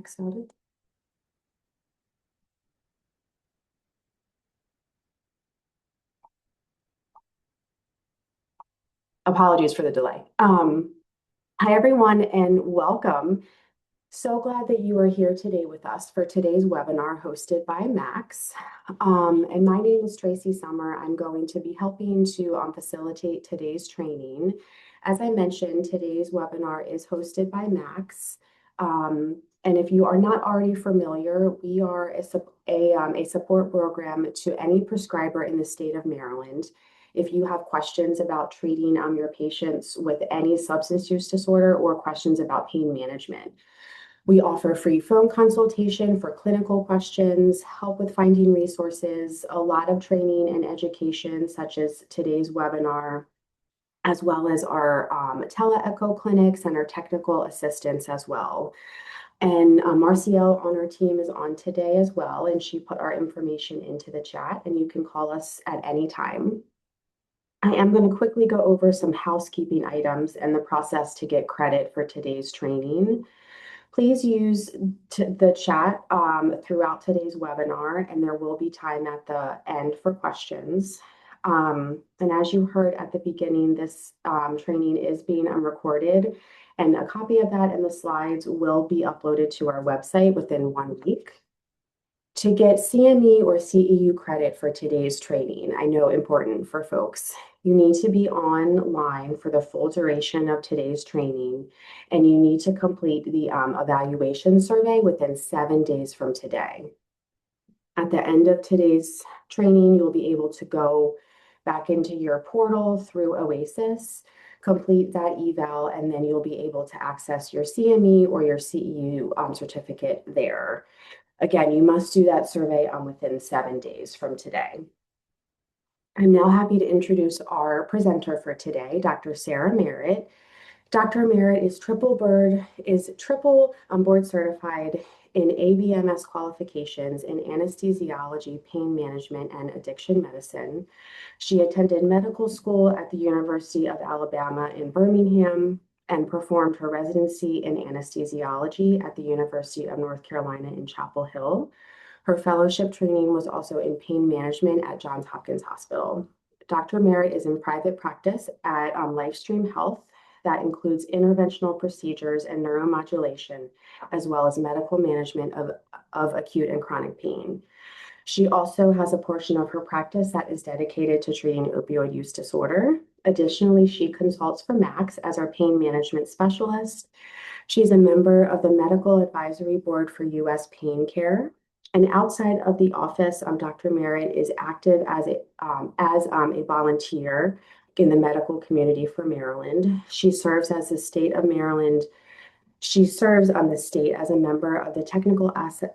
Max noted. Apologies for the delay. Hi, everyone, and welcome. So glad that you are here today with us for today's webinar hosted by Max. And my name is Tracy Summer. I'm going to be helping to facilitate today's training. As I mentioned, today's webinar is hosted by Max. And if you are not already familiar, we are a support program to any prescriber in the state of Maryland. If you have questions about treating your patients with any substance use disorder or questions about pain management, we offer free phone consultation for clinical questions, help with finding resources, a lot of training and education, such as today's webinar, as well as our tele-echo clinics and our technical assistance as well. And Marcielle on our team is on today as well, and she put our information into the chat, and you can call us at any time. I am going to quickly go over some housekeeping items and the process to get credit for today's training. Please use the chat throughout today's webinar, and there will be time at the end for questions. And as you heard at the beginning, this training is being recorded, and a copy of that and the slides will be uploaded to our website within 1 week. To get CME or CEU credit for today's training, I know important for folks, you need to be online for the full duration of today's training, and you need to complete the evaluation survey within 7 days from today. At the end of today's training, you'll be able to go back into your portal through Oasis, complete that eval, and then you'll be able to access your CME or your CEU certificate there. Again, you must do that survey within 7 days from today. I'm now happy to introduce our presenter for today, Dr. Sarah Merritt. Dr. Merritt is triple board certified in ABMS qualifications in anesthesiology, pain management, and addiction medicine. She attended medical school at the University of Alabama in Birmingham and performed her residency in anesthesiology at the University of North Carolina in Chapel Hill. Her fellowship training was also in pain management at Johns Hopkins Hospital. Dr. Merritt is in private practice at Lifestream Health. That includes interventional procedures and neuromodulation, as well as medical management of acute and chronic pain. She also has a portion of her practice that is dedicated to treating opioid use disorder. Additionally, she consults for Max as our pain management specialist. She's a member of the Medical Advisory Board for U.S. Pain Care. And outside of the office, Dr. Merritt is active as a volunteer in the medical community for Maryland. She serves as the state of Maryland. She serves on the state as a member of the Technical Access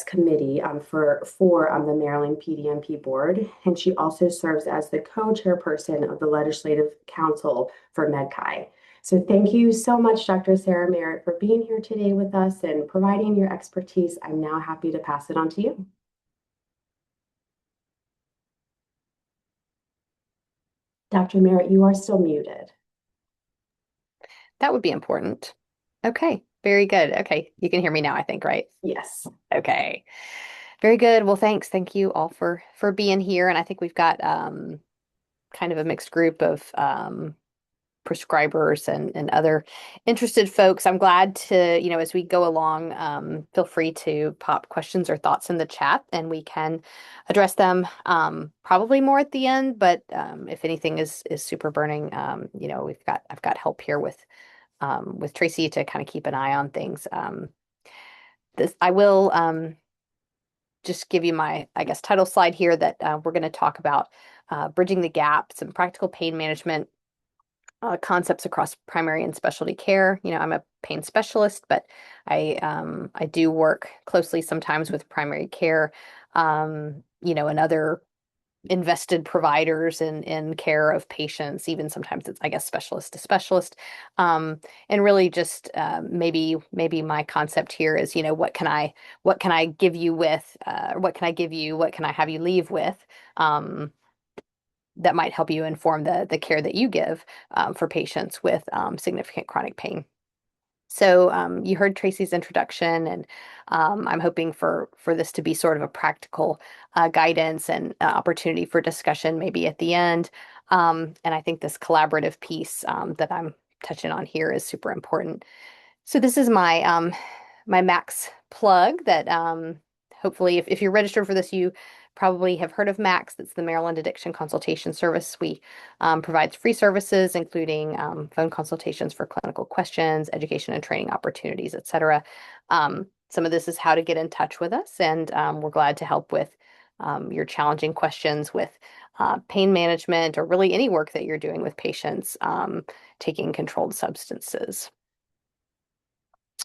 Committee for the Maryland PDMP board, and she also serves as the co-chairperson of the Legislative Council for MedChi. So thank you so much, Dr. Sarah Merritt, for being here today with us and providing your expertise. I'm now happy to pass it on to you. Dr. Merritt, you are still muted. That would be important. Okay, very good. Okay, you can hear me now, I think, right? Yes. Okay, very good. Well, thanks. Thank you all for being here. And I think we've got kind of a mixed group of prescribers and other interested folks. I'm glad to, as we go along, feel free to pop questions or thoughts in the chat and we can address them probably more at the end. But if anything is super burning, I've got help here with Tracy to kind of keep an eye on things. I will just give you my, I guess, title slide here that we're going to talk about bridging the gap, some practical pain management concepts across primary and specialty care. I'm a pain specialist, but I do work closely sometimes with primary care, and other invested providers in care of patients. Even sometimes it's, I guess, specialist to specialist. And really just maybe my concept here is, what can I give you with, what can I give you, what can I have you leave with? That might help you inform the care that you give for patients with significant chronic pain. So you heard Tracy's introduction, and I'm hoping for this to be sort of a practical guidance and opportunity for discussion maybe at the end. And I think this collaborative piece that I'm touching on here is super important. So this is my Max plug that hopefully if you're registered for this, you probably have heard of Max. That's the Maryland Addiction Consultation Service. We provides free services, including phone consultations for clinical questions, education and training opportunities, et cetera. Some of this is how to get in touch with us, and we're glad to help with your challenging questions with pain management or really any work that you're doing with patients taking controlled substances.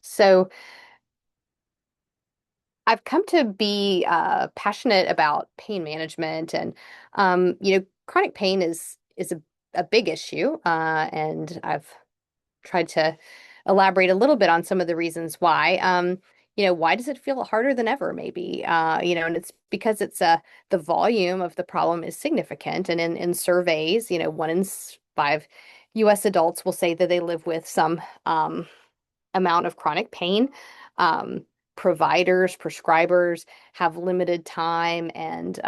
So I've come to be passionate about pain management, and chronic pain is a big issue, and I've tried to elaborate a little bit on some of the reasons why. Why does it feel harder than ever? Maybe and it's because the volume of the problem is significant, and in surveys, 1 in 5 U.S. adults will say that they live with some amount of chronic pain. Um, Providers, prescribers have limited time, and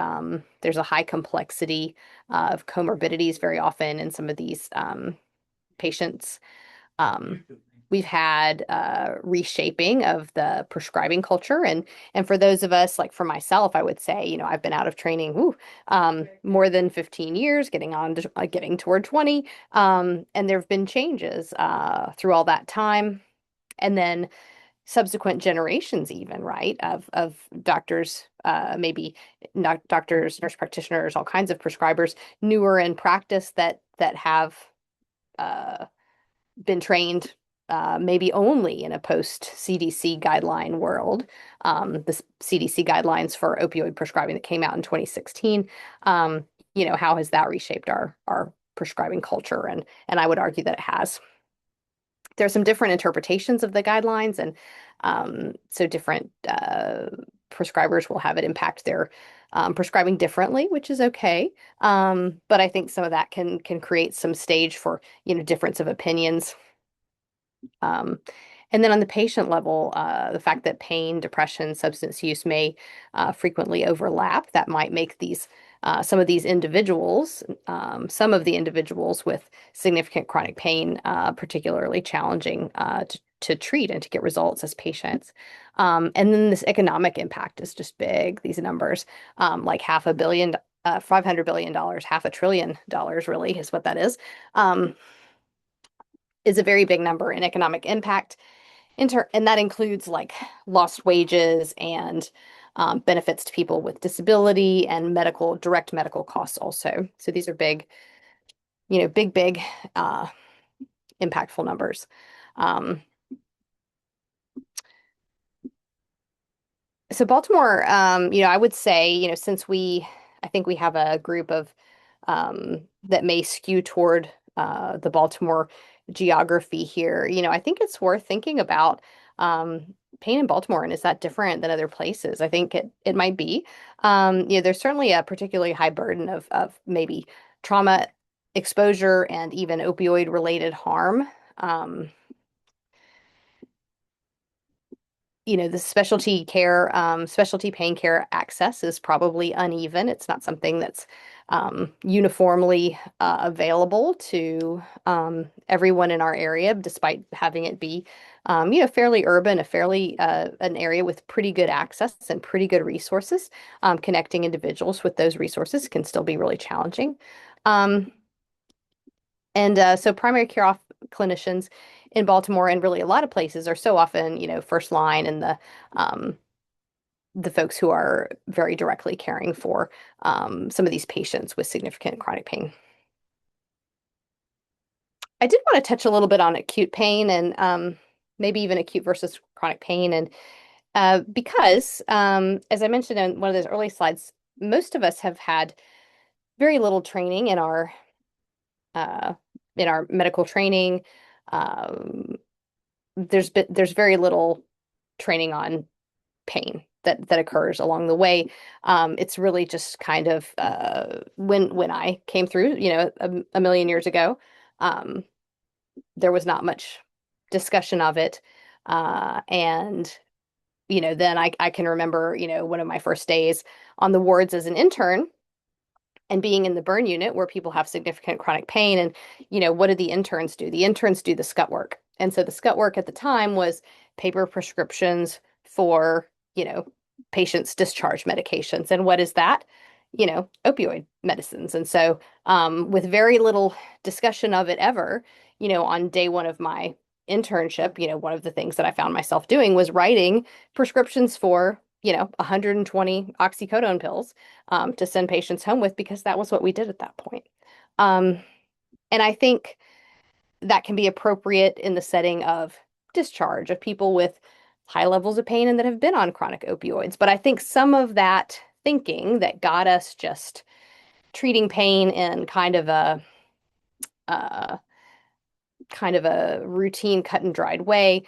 there's a high complexity of comorbidities very often in some of these patients. Um, we've had reshaping of the prescribing culture, and for those of us, like for myself, I would say, I've been out of training more than 15 years, getting toward 20, and there have been changes through all that time. And then subsequent generations even, right, of doctors, maybe not doctors, nurse practitioners, all kinds of prescribers, newer in practice that have uh, been trained maybe only in a post CDC guideline world. The CDC guidelines for opioid prescribing that came out in 2016. How has that reshaped our prescribing culture? And I would argue that it has. There's some different interpretations of the guidelines, and so different prescribers will have it impact their prescribing differently, which is okay. But I think some of that can create some stage for difference of opinions. Um, and then on the patient level, the fact that pain, depression, substance use may frequently overlap, that might make these some of these individuals, some of the individuals with significant chronic pain, particularly challenging to treat and to get results as patients. And then this economic impact is just big. These numbers, like $500 billion, $500 billion, really is what that is a very big number in economic impact. And that includes like lost wages and benefits to people with disability and direct medical costs also. So these are big, big, uh, impactful numbers. Um, so Baltimore, I would say, since I think we have a group of that may skew toward the Baltimore geography here. I think it's worth thinking about pain in Baltimore, and is that different than other places? I think it might be. There's certainly a particularly high burden of maybe trauma exposure and even opioid related harm. Um, the specialty pain care access is probably uneven. It's not something that's uniformly available to everyone in our area, despite having it be, fairly urban, an area with pretty good access and pretty good resources. Connecting individuals with those resources can still be really challenging. Um, and so primary care clinicians in Baltimore and really a lot of places are so often, first line, and the folks who are very directly caring for some of these patients with significant chronic pain. I did want to touch a little bit on acute pain and maybe even acute versus chronic pain. And because, as I mentioned in one of those early slides, most of us have had very little training uh, in our medical training. Um, there's very little training on pain that occurs along the way. It's really just kind of when I came through, a million years ago, um, there was not much. discussion of it. And then I can remember, one of my first days on the wards as an intern and being in the burn unit where people have significant chronic pain. And, what do the interns do? The interns do the scut work. And so the scut work at the time was paper prescriptions for, patients' discharge medications. And what is that? Opioid medicines. And so, with very little discussion of it ever, on day one of my internship, one of the things that I found myself doing was writing prescriptions for, 120 oxycodone pills to send patients home with because that was what we did at that point. Um, and I think that can be appropriate in the setting of discharge of people with high levels of pain and that have been on chronic opioids. But I think some of that thinking that got us just treating pain in uh, kind of a routine, cut and dried way,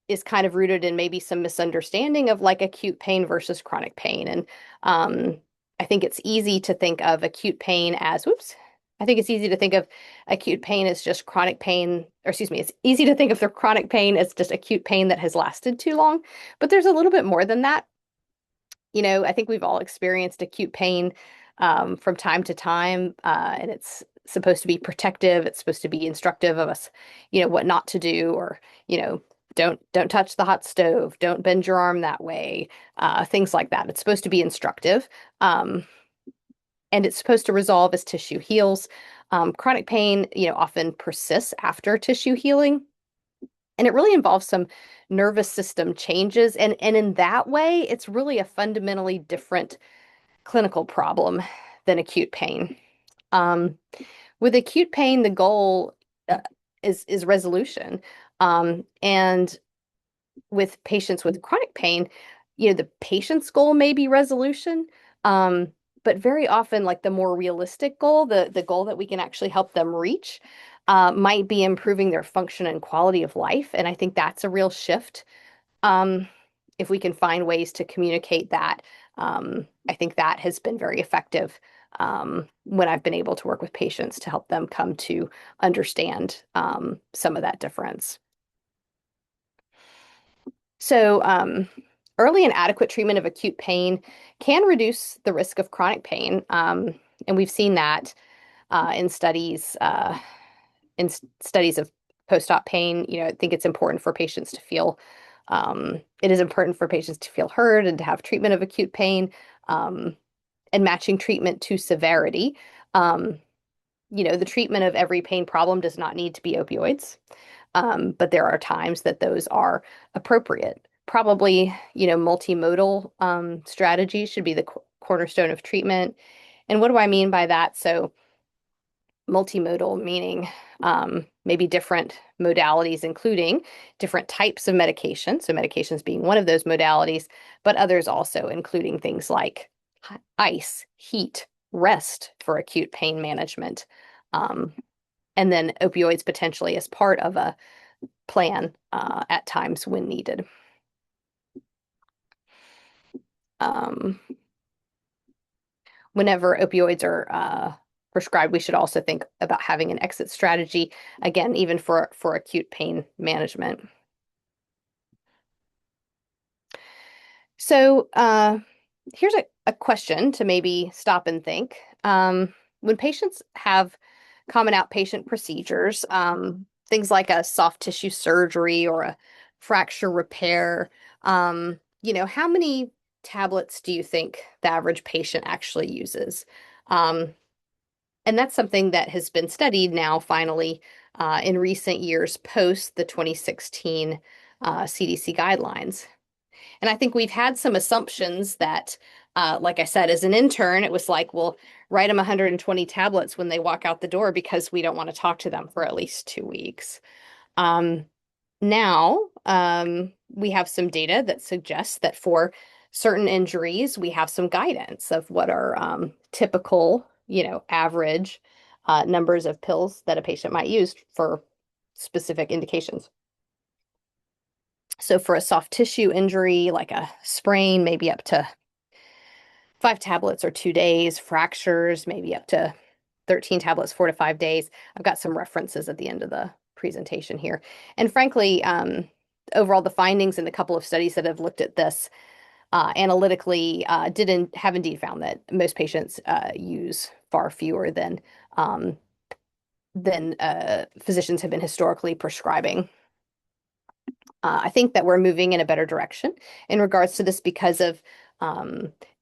is kind of rooted in maybe some misunderstanding of like acute pain versus chronic pain. And I think it's easy to think of acute pain as, whoops, I think it's easy to think of acute pain as just chronic pain, or excuse me, it's easy to think of the chronic pain as just acute pain that has lasted too long. But there's a little bit more than that. I think we've all experienced acute pain from time to time, and it's supposed to be protective. It's supposed to be instructive of us, what not to do, or don't touch the hot stove, don't bend your arm that way, things like that. It's supposed to be instructive, and it's supposed to resolve as tissue heals. Chronic pain, often persists after tissue healing. And it really involves some nervous system changes. And in that way, it's really a fundamentally different clinical problem than acute pain. Um, with acute pain, the goal is resolution. And with patients with chronic pain, the patient's goal may be resolution. But very often, like the more realistic goal, the goal that we can actually help them reach, might be improving their function and quality of life. And I think that's a real shift. Um, if we can find ways to communicate that, I think that has been very effective when I've been able to work with patients to help them come to understand some of that difference. So, early and adequate treatment of acute pain can reduce the risk of chronic pain. And we've seen that in studies of post-op pain. I think it's important for patients to feel, it is important for patients to feel heard and to have treatment of acute pain, and matching treatment to severity. The treatment of every pain problem does not need to be opioids. But there are times that those are appropriate. Probably, multimodal strategies should be the cornerstone of treatment. And what do I mean by that? So, multimodal meaning maybe different modalities, including different types of medication. So, medications being one of those modalities, but others also including things like ice, heat, rest for acute pain management. And then opioids potentially as part of a plan at times when needed. Um, Whenever opioids are prescribed, we should also think about having an exit strategy, again, even for acute pain management. So here's a question to maybe stop and think. When patients have common outpatient procedures, things like a soft tissue surgery or a fracture repair, how many tablets do you think the average patient actually uses? And that's something that has been studied now, finally, in recent years, post the 2016 CDC guidelines. And I think we've had some assumptions that, like I said, as an intern, it was like, well, write them 120 tablets when they walk out the door because we don't want to talk to them for at least 2 weeks. Now, we have some data that suggests that for certain injuries, we have some guidance of what are typical, average numbers of pills that a patient might use for specific indications. So for a soft tissue injury, like a sprain, maybe up to 5 tablets or 2 days, fractures, maybe up to 13 tablets, 4 to 5 days. I've got some references at the end of the presentation here. And frankly, overall, the findings in a couple of studies that have looked at this analytically didn't have indeed found that most patients use far fewer um, than physicians have been historically prescribing. I think that we're moving in a better direction in regards to this because of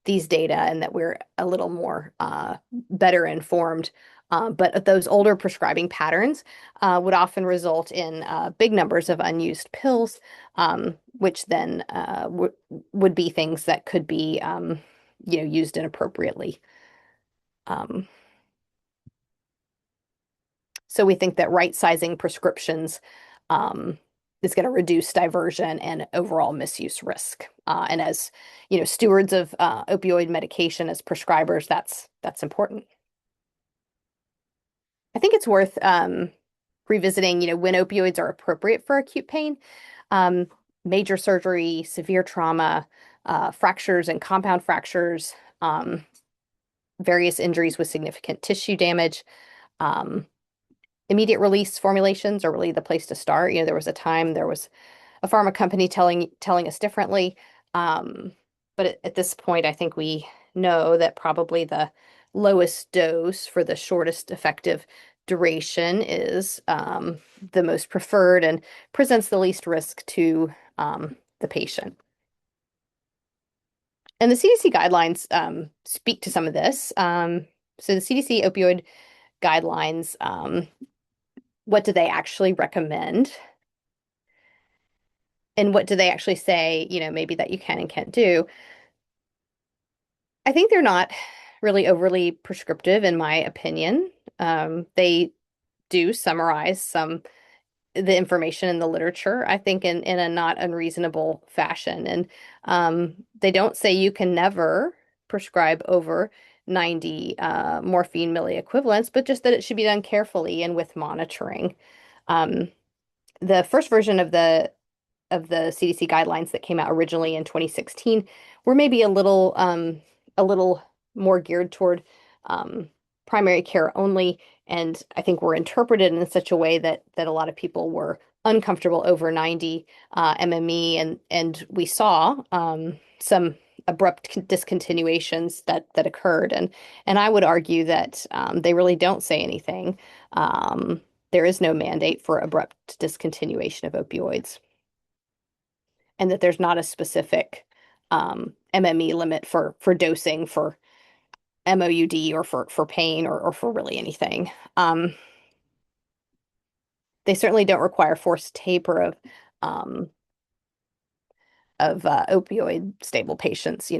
these data and that we're a little more better informed. But those older prescribing patterns would often result in big numbers of unused pills, which then would be things that could be, used inappropriately. Um, so we think that right-sizing prescriptions um, is going to reduce diversion and overall misuse risk. And as stewards of opioid medication as prescribers, that's important. I think it's worth revisiting, when opioids are appropriate for acute pain. Um, Major surgery, severe trauma, fractures and compound fractures, various injuries with significant tissue damage. Um, Immediate release formulations are really the place to start. There was a time there was a pharma company telling us differently. Um, but at this point, I think we know that probably the lowest dose for the shortest effective duration is the most preferred and presents the least risk to the patient. And the CDC guidelines speak to some of this. So the CDC opioid guidelines, what do they actually recommend? And what do they actually say, maybe that you can and can't do? I think they're not really overly prescriptive, in my opinion. They do summarize the information in the literature, I think, in a not unreasonable fashion. And they don't say you can never prescribe over 90 morphine milliequivalents, but just that it should be done carefully and with monitoring. Um, the first version of the CDC guidelines that came out originally in 2016 were maybe a little more geared toward um, primary care only, and I think were interpreted in such a way that a lot of people were uncomfortable over 90 MME, and we saw some abrupt discontinuations that occurred, and I would argue that they really don't say anything. There is no mandate for abrupt discontinuation of opioids, and that there's not a specific MME limit for dosing for MOUD or for pain or for really anything. They certainly don't require forced taper um, of opioid stable patients,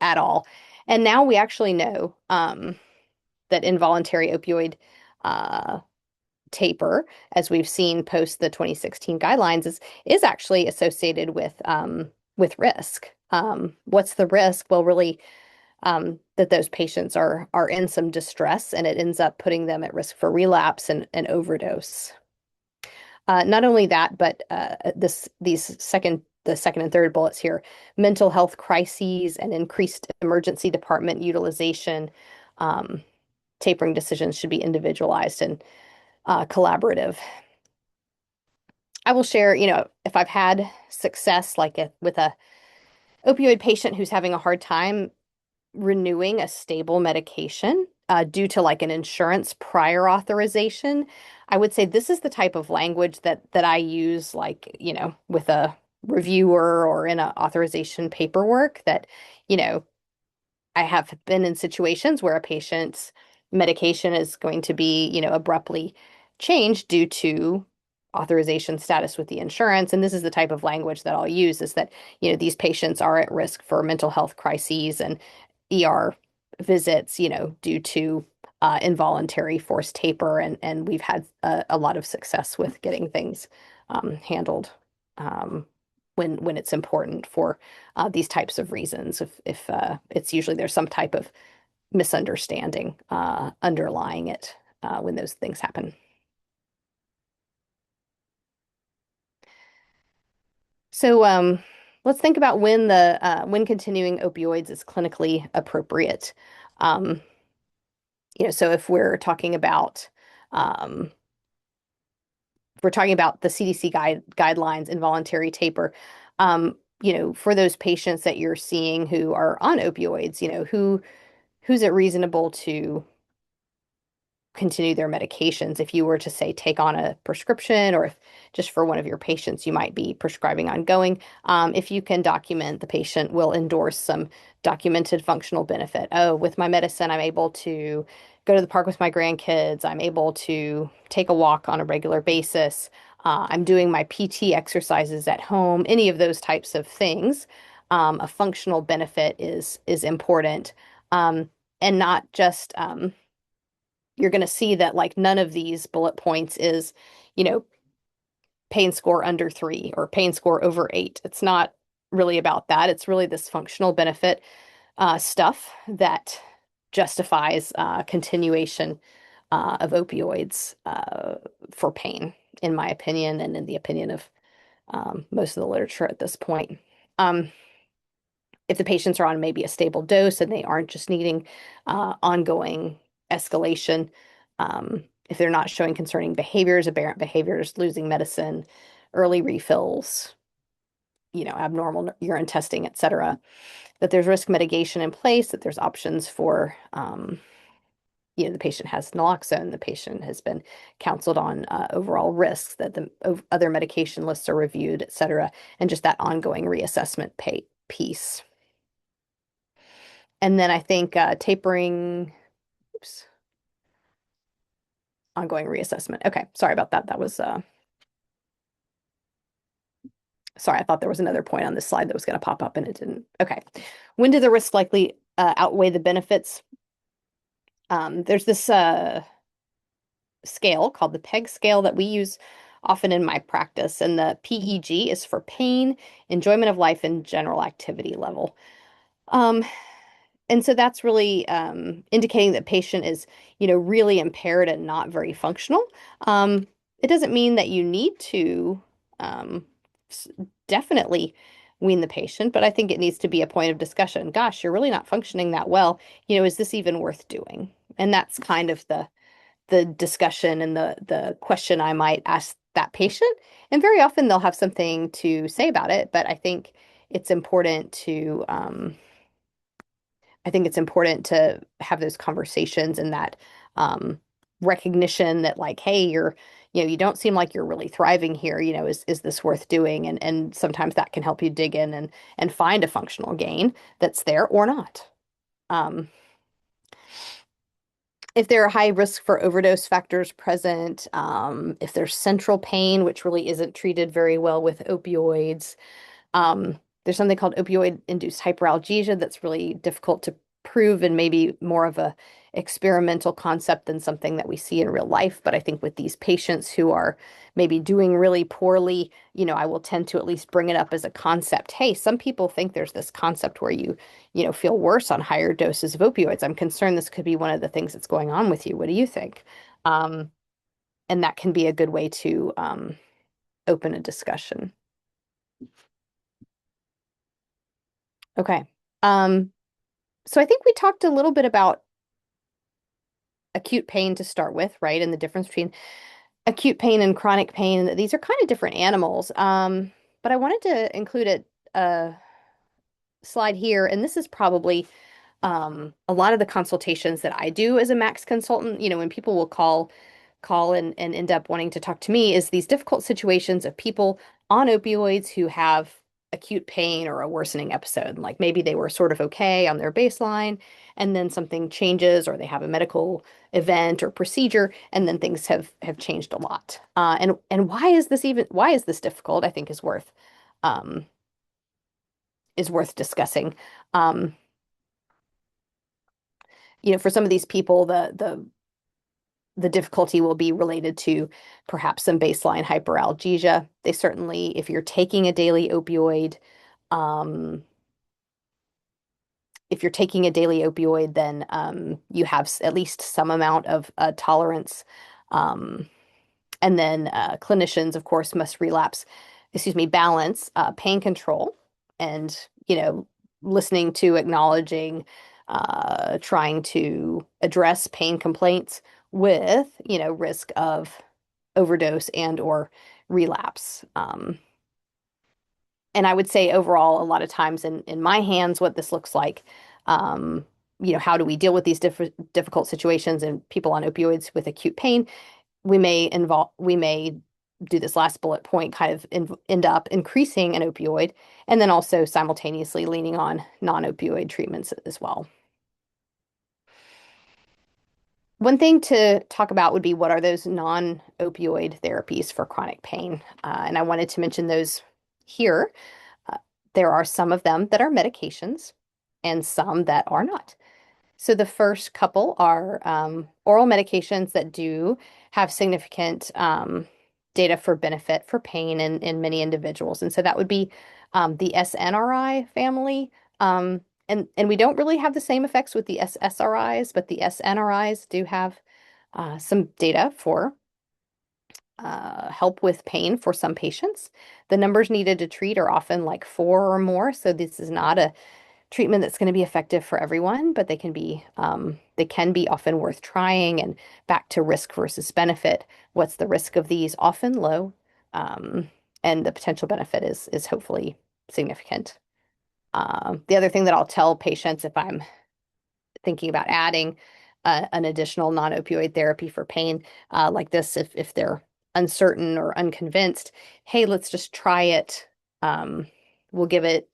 at all. And now we actually know that involuntary opioid uh, taper, as we've seen post the 2016 guidelines, is actually associated with risk. What's the risk? Well, really, that those patients are in some distress, and it ends up putting them at risk for relapse and overdose. Not only that, but the second and third bullets here, mental health crises and increased emergency department utilization. Um, Tapering decisions should be individualized and collaborative. I will share, if I've had success with a opioid patient who's having a hard time renewing a stable medication due to like an insurance prior authorization, I would say this is the type of language that I use, like, with a reviewer or in a authorization paperwork that, you know, I have been in situations where a patient's medication is going to be, abruptly changed due to authorization status with the insurance. And this is the type of language that I'll use, is that, these patients are at risk for mental health crises and ER visits, due to involuntary forced taper. And we've had a lot of success with getting things handled um, when it's important for these types of reasons. If it's usually there's some type of misunderstanding underlying it when those things happen. So let's think about when continuing opioids is clinically appropriate. Um, so if we're talking about, um, we're talking about the CDC guidelines, involuntary taper, for those patients that you're seeing who are on opioids, who's it reasonable to continue their medications if you were to say take on a prescription, or if just for one of your patients you might be prescribing ongoing. If you can document, the patient will endorse some documented functional benefit. Oh, with my medicine I'm able to go to the park with my grandkids, I'm able to take a walk on a regular basis, I'm doing my PT exercises at home, any of those types of things. A functional benefit is important. And not just you're going to see that like none of these bullet points is, you know, pain score under 3 or pain score over 8. It's not really about that. It's really this functional benefit stuff that justifies continuation of opioids for pain, in my opinion, and in the opinion of most of the literature at this point. Um, if the patients are on maybe a stable dose and they aren't just needing ongoing escalation, if they're not showing concerning behaviors, aberrant behaviors, losing medicine, early refills, abnormal urine testing, et cetera, that there's risk mitigation in place, that there's options for, the patient has naloxone, the patient has been counseled on overall risks, that the other medication lists are reviewed, et cetera, and just that ongoing reassessment piece. And then I think tapering, oops, ongoing reassessment. Okay, sorry about that. That was, sorry, I thought there was another point on this slide that was going to pop up and it didn't. Okay. When do the risks likely outweigh the benefits? There's this scale called the PEG scale that we use often in my practice, and the PEG is for pain, enjoyment of life, and general activity level. Um, And so that's really indicating that patient is, really impaired and not very functional. Um, it doesn't mean that you need to um, definitely wean the patient, but I think it needs to be a point of discussion. Gosh, you're really not functioning that well. Is this even worth doing? And that's kind of the discussion and the question I might ask that patient. And very often they'll have something to say about it, but it's important to I think it's important to have those conversations and that um, recognition that like, hey, you don't seem like you're really thriving here. Is this worth doing? And sometimes that can help you dig in and find a functional gain that's there or not. Um, if there are high risk for overdose factors present, if there's central pain, which really isn't treated very well with opioids, there's something called opioid-induced hyperalgesia that's really difficult to prove and maybe more of a experimental concept than something that we see in real life. But I think with these patients who are maybe doing really poorly, I will tend to at least bring it up as a concept. Hey, some people think there's this concept where you feel worse on higher doses of opioids. I'm concerned this could be one of the things that's going on with you. What do you think? Um, and that can be a good way to open a discussion. Okay. Um, so I think we talked a little bit about acute pain to start with, right? And the difference between acute pain and chronic pain. These are kind of different animals. But I wanted to include a slide here, and this is probably a lot of the consultations that I do as a Max consultant, when people will call and end up wanting to talk to me, is these difficult situations of people on opioids who have acute pain or a worsening episode. Like maybe they were sort of okay on their baseline, and then something changes, or they have a medical event or procedure, and then things have changed a lot. And why is this difficult? I think um, is worth discussing. Um, for some of these people, the difficulty will be related to perhaps some baseline hyperalgesia. They certainly, if you're taking a daily opioid, um, then you have at least some amount of tolerance. Um, and then clinicians, of course, must balance pain control and, listening to, acknowledging, trying to address pain complaints with, risk of overdose and or relapse. And I would say overall, a lot of times in my hands, what this looks like, um, how do we deal with these difficult situations and people on opioids with acute pain? We may do this last bullet point, kind of end up increasing an opioid, and then also simultaneously leaning on non-opioid treatments as well. One thing to talk about would be what are those non-opioid therapies for chronic pain? And I wanted to mention those here. Uh, there are some of them that are medications and some that are not. So the first couple are oral medications that do have significant data for benefit for pain in many individuals. And so that would be the SNRI family. And we don't really have the same effects with the SSRIs, but the SNRIs do have some data for help with pain for some patients. The numbers needed to treat are often like 4 or more. So this is not a treatment that's going to be effective for everyone, but they can be often worth trying. And back to risk versus benefit, what's the risk of these? Often low, um, and the potential benefit is hopefully significant. The other thing that I'll tell patients if I'm thinking about adding an additional non-opioid therapy for pain like this, if they're uncertain or unconvinced, hey, let's just try it. We'll give it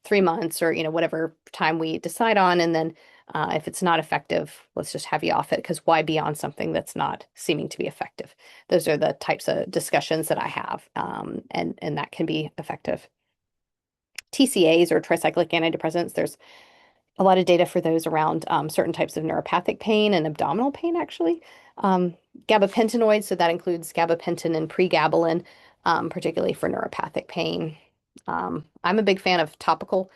3 months or whatever time we decide on, and then if it's not effective, let's just have you off it, because why be on something that's not seeming to be effective? Those are the types of discussions that I have, and that can be effective. TCAs or tricyclic antidepressants, there's a lot of data for those around certain types of neuropathic pain and abdominal pain, actually. Um, Gabapentinoids, so that includes gabapentin and pregabalin, particularly for neuropathic pain. I'm a big fan of topical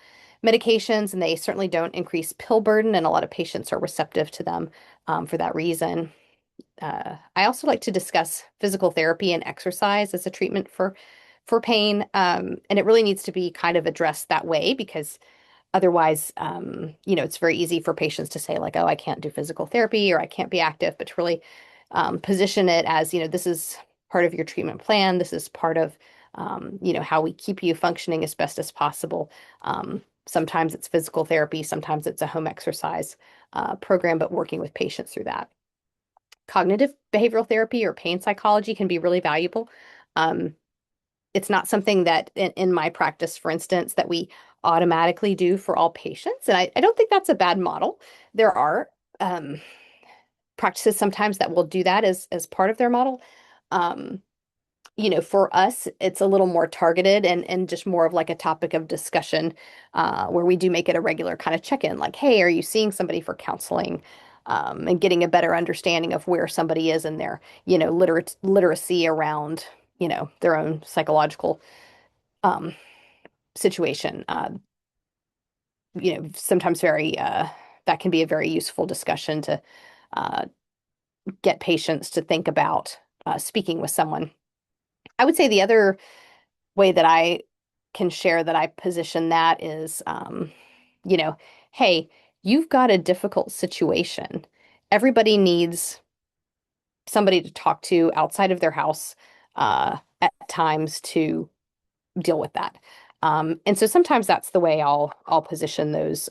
medications, and they certainly don't increase pill burden, and a lot of patients are receptive to them for that reason. I also like to discuss physical therapy and exercise as a treatment for pain, and it really needs to be kind of addressed that way because otherwise, it's very easy for patients to say like, "Oh, I can't do physical therapy," or "I can't be active," but to really position it as, this is part of your treatment plan. This is part of, how we keep you functioning as best as possible. Sometimes it's physical therapy, sometimes it's a home exercise program, but working with patients through that. Cognitive behavioral therapy or pain psychology can be really valuable. Um, it's not something that in my practice, for instance, that we automatically do for all patients. And I don't think that's a bad model. There are um, practices sometimes that will do that as part of their model. Um, for us, it's a little more targeted and just more of like a topic of discussion where we do make it a regular kind of check-in, like, hey, are you seeing somebody for counseling? And getting a better understanding of where somebody is in their, literacy around, their own psychological um, situation. Sometimes that can be a very useful discussion to uh, get patients to think about speaking with someone. I would say the other way that I can share that I position that is, you know, hey, you've got a difficult situation. Everybody needs somebody to talk to outside of their house at times to deal with that. And so sometimes that's the way I'll position those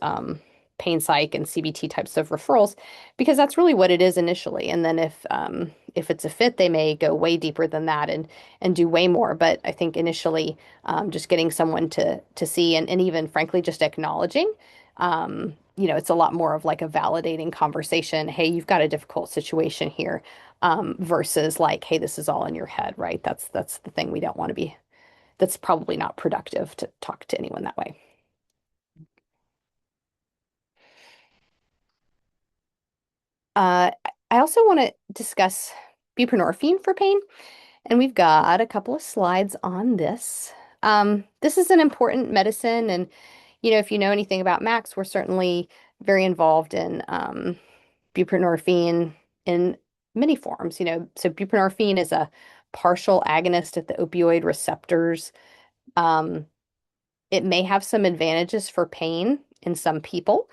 pain psych and CBT types of referrals because that's really what it is initially. And then if it's a fit, they may go way deeper than that and do way more. But I think initially, just getting someone to see and even frankly just acknowledging. It's a lot more of like a validating conversation. Hey, you've got a difficult situation here, versus like, hey, this is all in your head, right? That's the thing we don't want to be that's probably not productive to talk to anyone that way. Uh, I also want to discuss buprenorphine for pain, and we've got a couple of slides on this. This is an important medicine, and if you know anything about Max, we're certainly very involved in buprenorphine in many forms. So buprenorphine is a partial agonist at the opioid receptors. Um, it may have some advantages for pain in some people.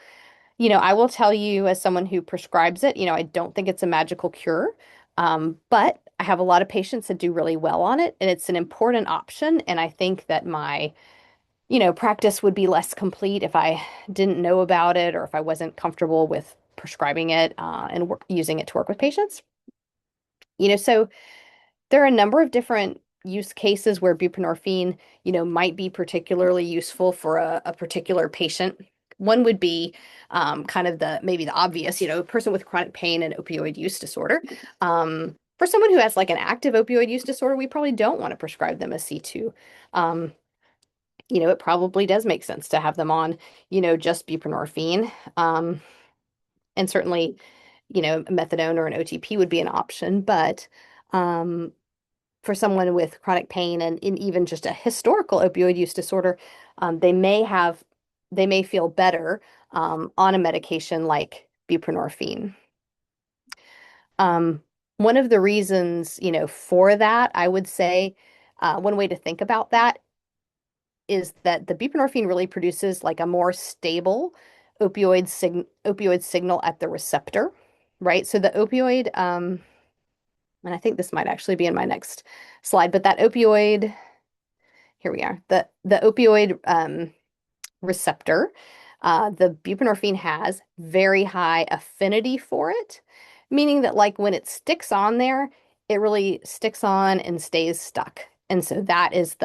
I will tell you as someone who prescribes it, I don't think it's a magical cure. But I have a lot of patients that do really well on it, and it's an important option. And I think that my, practice would be less complete if I didn't know about it or if I wasn't comfortable with prescribing it and using it to work with patients. So there are a number of different use cases where buprenorphine, might be particularly useful for a particular patient. One would be kind of maybe the obvious, a person with chronic pain and opioid use disorder. For someone who has like an active opioid use disorder, we probably don't want to prescribe them a C2. Um, it probably does make sense to have them on, just buprenorphine. And certainly, methadone or an OTP would be an option, but um, for someone with chronic pain and in even just a historical opioid use disorder, they may feel better on a medication like buprenorphine. Um, One of the reasons, for that, I would say, one way to think about that is that the buprenorphine really produces like a more stable opioid signal at the receptor, right? So the opioid, and I think this might actually be in my next slide, but that opioid, here we are, the opioid receptor, the buprenorphine has very high affinity for it, meaning that like when it sticks on there, it really sticks on and stays stuck. And so that is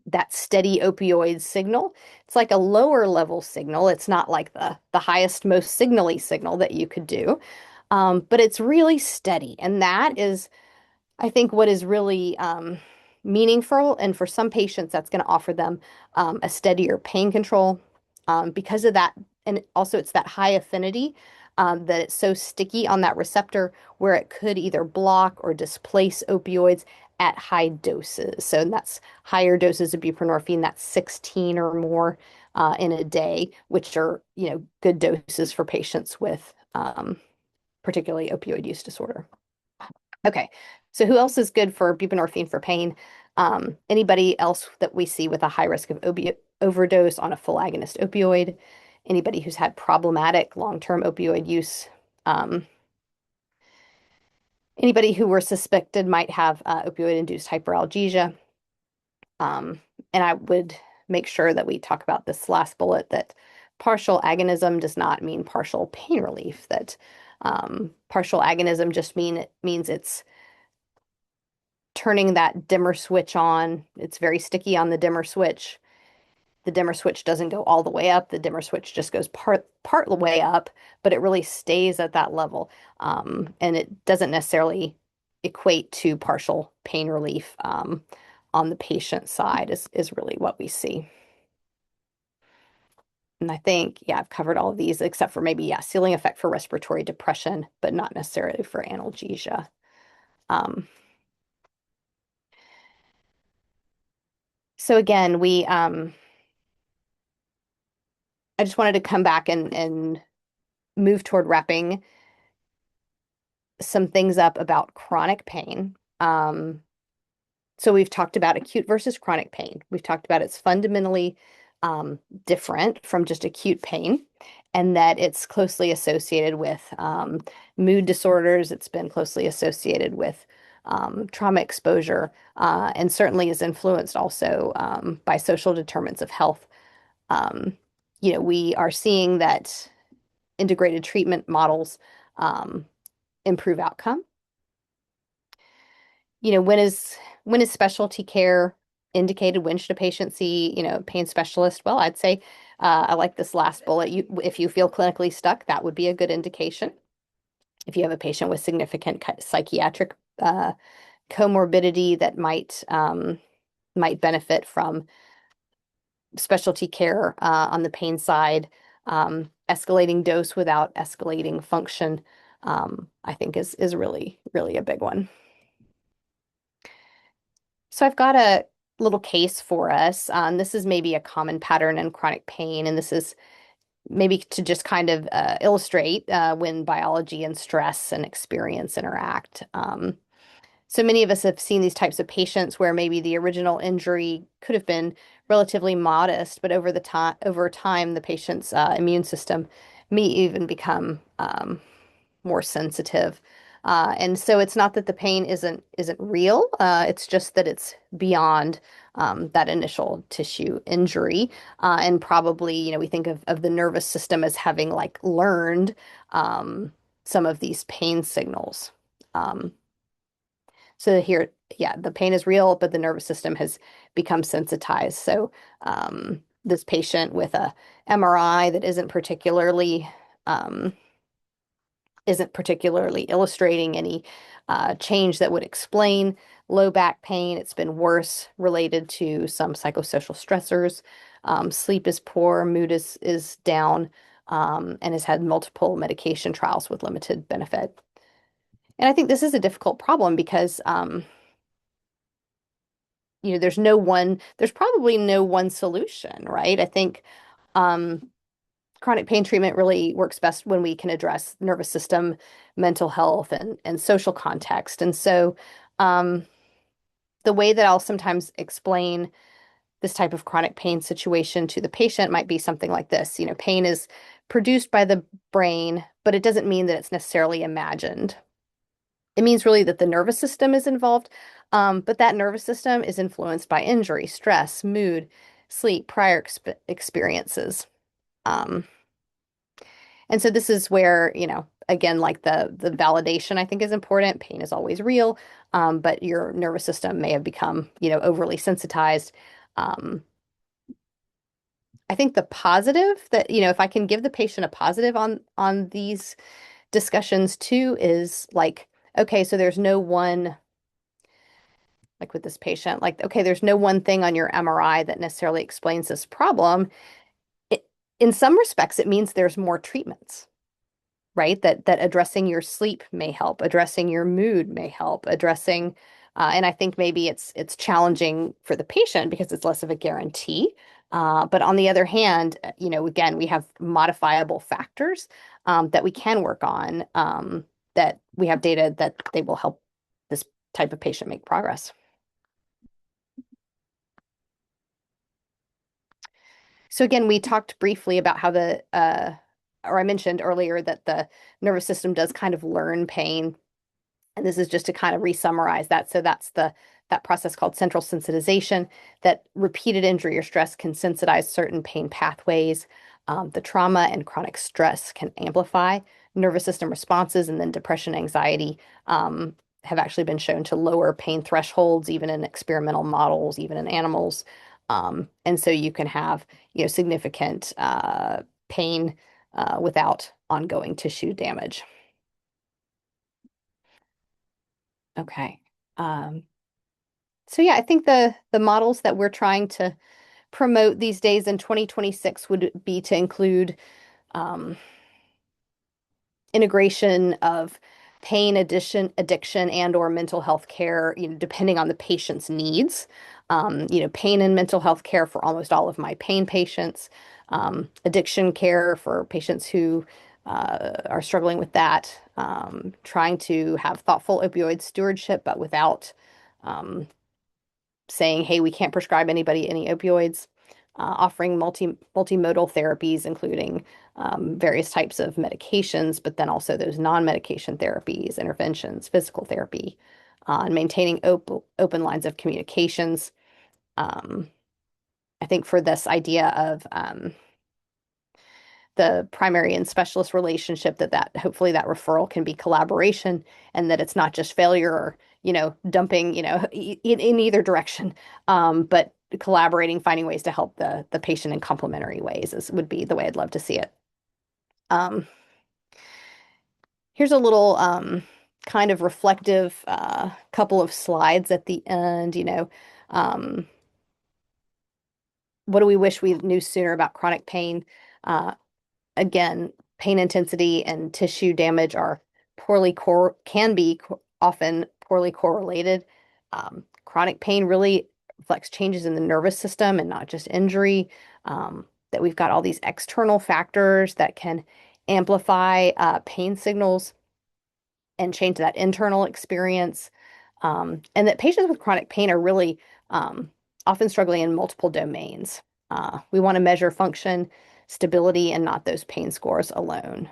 that steady opioid signal. It's like a lower level signal. It's not like the highest, most signally signal that you could do. But it's really steady. And that is, I think, what is really meaningful. And for some patients, that's going to offer them a steadier pain control because of that. And also, it's that high affinity that it's so sticky on that receptor where it could either block or displace opioids at high doses. So that's higher doses of buprenorphine, that's 16 or more in a day, which are, good doses for patients with particularly opioid use disorder. Okay, so who else is good for buprenorphine for pain? Anybody else that we see with a high risk of overdose on a full agonist opioid? Anybody who's had problematic long-term opioid use? Um, Anybody who we're suspected might have opioid-induced hyperalgesia. Um, and I would make sure that we talk about this last bullet that partial agonism does not mean partial pain relief, that partial agonism just means it's turning that dimmer switch on. It's very sticky on the dimmer switch. The dimmer switch doesn't go all the way up. The dimmer switch just goes part the way up, but it really stays at that level. And it doesn't necessarily equate to partial pain relief on the patient side is really what we see. And I think, yeah, I've covered all of these except for maybe, yeah, ceiling effect for respiratory depression, but not necessarily for analgesia. Um, so again, I just wanted to come back and move toward wrapping some things up about chronic pain. So we've talked about acute versus chronic pain. We've talked about it's fundamentally different from just acute pain, and that it's closely associated with mood disorders. It's been closely associated with trauma exposure, and certainly is influenced also by social determinants of health. Um, we are seeing that integrated treatment models um, improve outcome. When is specialty care indicated? When should a patient see, pain specialist? Well, I'd say I like this last bullet. If you feel clinically stuck, that would be a good indication. If you have a patient with significant psychiatric comorbidity that might benefit from specialty care on the pain side, escalating dose without escalating function, I think is really, really a big one. So I've got a little case for us. This is maybe a common pattern in chronic pain, and this is maybe to just kind of illustrate when biology and stress and experience interact. So many of us have seen these types of patients where maybe the original injury could have been relatively modest, but over time, the patient's immune system may even become more sensitive. And so it's not that the pain isn't real. It's just that it's beyond that initial tissue injury. And probably, we think of the nervous system as having like learned some of these pain signals. Um, so here, yeah, the pain is real, but the nervous system has become sensitized. So this patient with a MRI that um, isn't particularly illustrating any change that would explain low back pain. It's been worse related to some psychosocial stressors. Sleep is poor, mood is down, and has had multiple medication trials with limited benefit. And I think this is a difficult problem because there's probably no one solution, right? I think um, chronic pain treatment really works best when we can address nervous system, mental health, and social context. And so, um, the way that I'll sometimes explain this type of chronic pain situation to the patient might be something like this. Pain is produced by the brain, but it doesn't mean that it's necessarily imagined. It means really that the nervous system is involved, but that nervous system is influenced by injury, stress, mood, sleep, prior experiences. Um, and so this is where, again, like the validation I think is important. Pain is always real, but your nervous system may have become, overly sensitized. Um, I think the positive that, if I can give the patient a positive on these discussions too, is like, okay, so there's no one, like with this patient, like, okay, there's no one thing on your MRI that necessarily explains this problem. It, in some respects, it means there's more treatments, right? That addressing your sleep may help, addressing your mood may help, and I think maybe it's challenging for the patient because it's less of a guarantee. But on the other hand, again, we have modifiable factors that we can work on, that we have data that they will help this type of patient make progress. So again, we talked briefly about how or I mentioned earlier that the nervous system does kind of learn pain. And this is just to kind of re-summarize that. So that's that process called central sensitization, that repeated injury or stress can sensitize certain pain pathways. The trauma and chronic stress can amplify nervous system responses, and then depression, anxiety have actually been shown to lower pain thresholds, even in experimental models, even in animals. And so you can have, significant pain without ongoing tissue damage. Okay. Um, so yeah, I think the models that we're trying to promote these days in 2026 would be to include um, integration of pain addiction and or mental health care, depending on the patient's needs. Pain and mental health care for almost all of my pain patients, addiction care for patients who are struggling with that, trying to have thoughtful opioid stewardship, but without um, saying, hey, we can't prescribe anybody any opioids, offering multimodal therapies, including various types of medications, but then also those non-medication therapies, interventions, physical therapy, and maintaining open lines of communications. Um, I think for this idea of the primary and specialist relationship, that hopefully that referral can be collaboration, and that it's not just failure or dumping in either direction, but collaborating, finding ways to help the patient in complementary ways would be the way I'd love to see it. um, Here's a little kind of reflective couple of slides at the end. um, what do we wish we knew sooner about chronic pain? uh, Again, pain intensity and tissue damage are can be often poorly correlated. Chronic pain really reflects changes in the nervous system and not just injury. That we've got all these external factors that can amplify pain signals and change that internal experience. And that patients with chronic pain are really often struggling in multiple domains. We want to measure function, stability, and not those pain scores alone.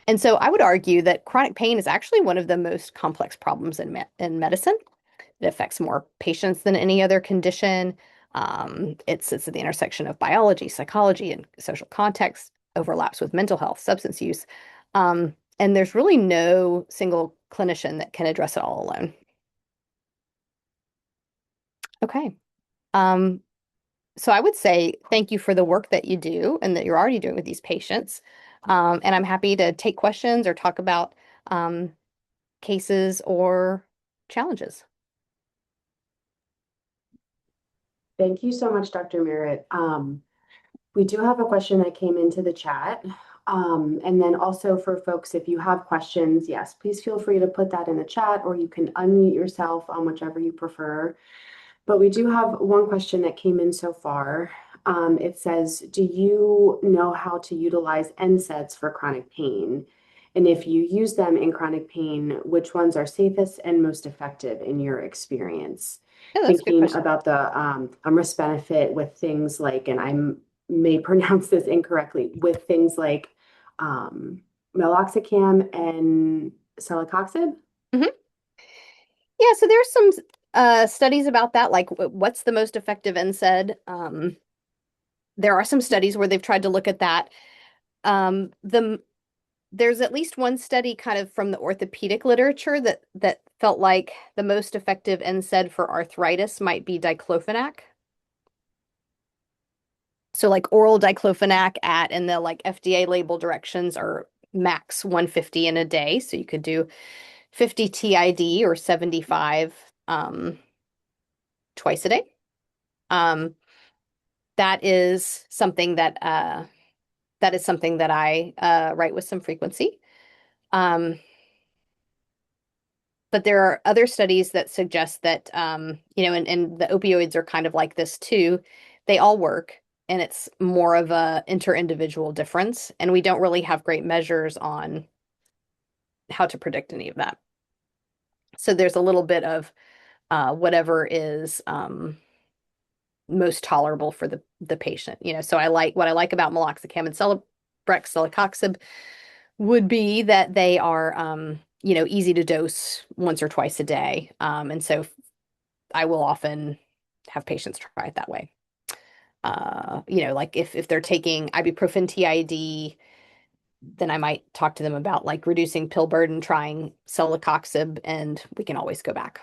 And so I would argue that chronic pain is actually one of the most complex problems in medicine. It affects more patients than any other condition. It sits at the intersection of biology, psychology, and social context, overlaps with mental health, substance use. And there's really no single clinician that can address it all alone. Okay. Um, so I would say thank you for the work that you do and that you're already doing with these patients. And I'm happy to take questions or talk about um, cases or challenges. Thank you so much, Dr. Merritt. We do have a question that came into the chat. And then also for folks, if you have questions, yes, please feel free to put that in the chat or you can unmute yourself on whichever you prefer. But we do have one question that came in so far. It says, do you know how to utilize NSAIDs for chronic pain? And if you use them in chronic pain, which ones are safest and most effective in your experience? Yeah, that's a good Thinking question. about the risk benefit with things like, and I may pronounce this incorrectly, with things like um, meloxicam and celecoxib. Mhm. Yeah, so there's some studies about that, like what's the most effective NSAID. There are some studies where they've tried to look at that. There's at least one study kind of from the orthopedic literature that felt like the most effective NSAID for arthritis might be diclofenac. So like oral diclofenac and the like FDA label directions are max 150 in a day. So you could do 50 TID or 75 twice a day. Um, that is something that I write with some frequency. Um, but there are other studies that suggest that and the opioids are kind of like this too. They all work, and it's more of a inter-individual difference, and we don't really have great measures on how to predict any of that. So there's a little bit of whatever is most tolerable for the patient. So what I like about meloxicam and Celebrex, celecoxib would be that they are easy to dose once or twice a day. And so I will often have patients try it that way. Like if they're taking ibuprofen TID, then I might talk to them about like reducing pill burden, trying celecoxib, and we can always go back.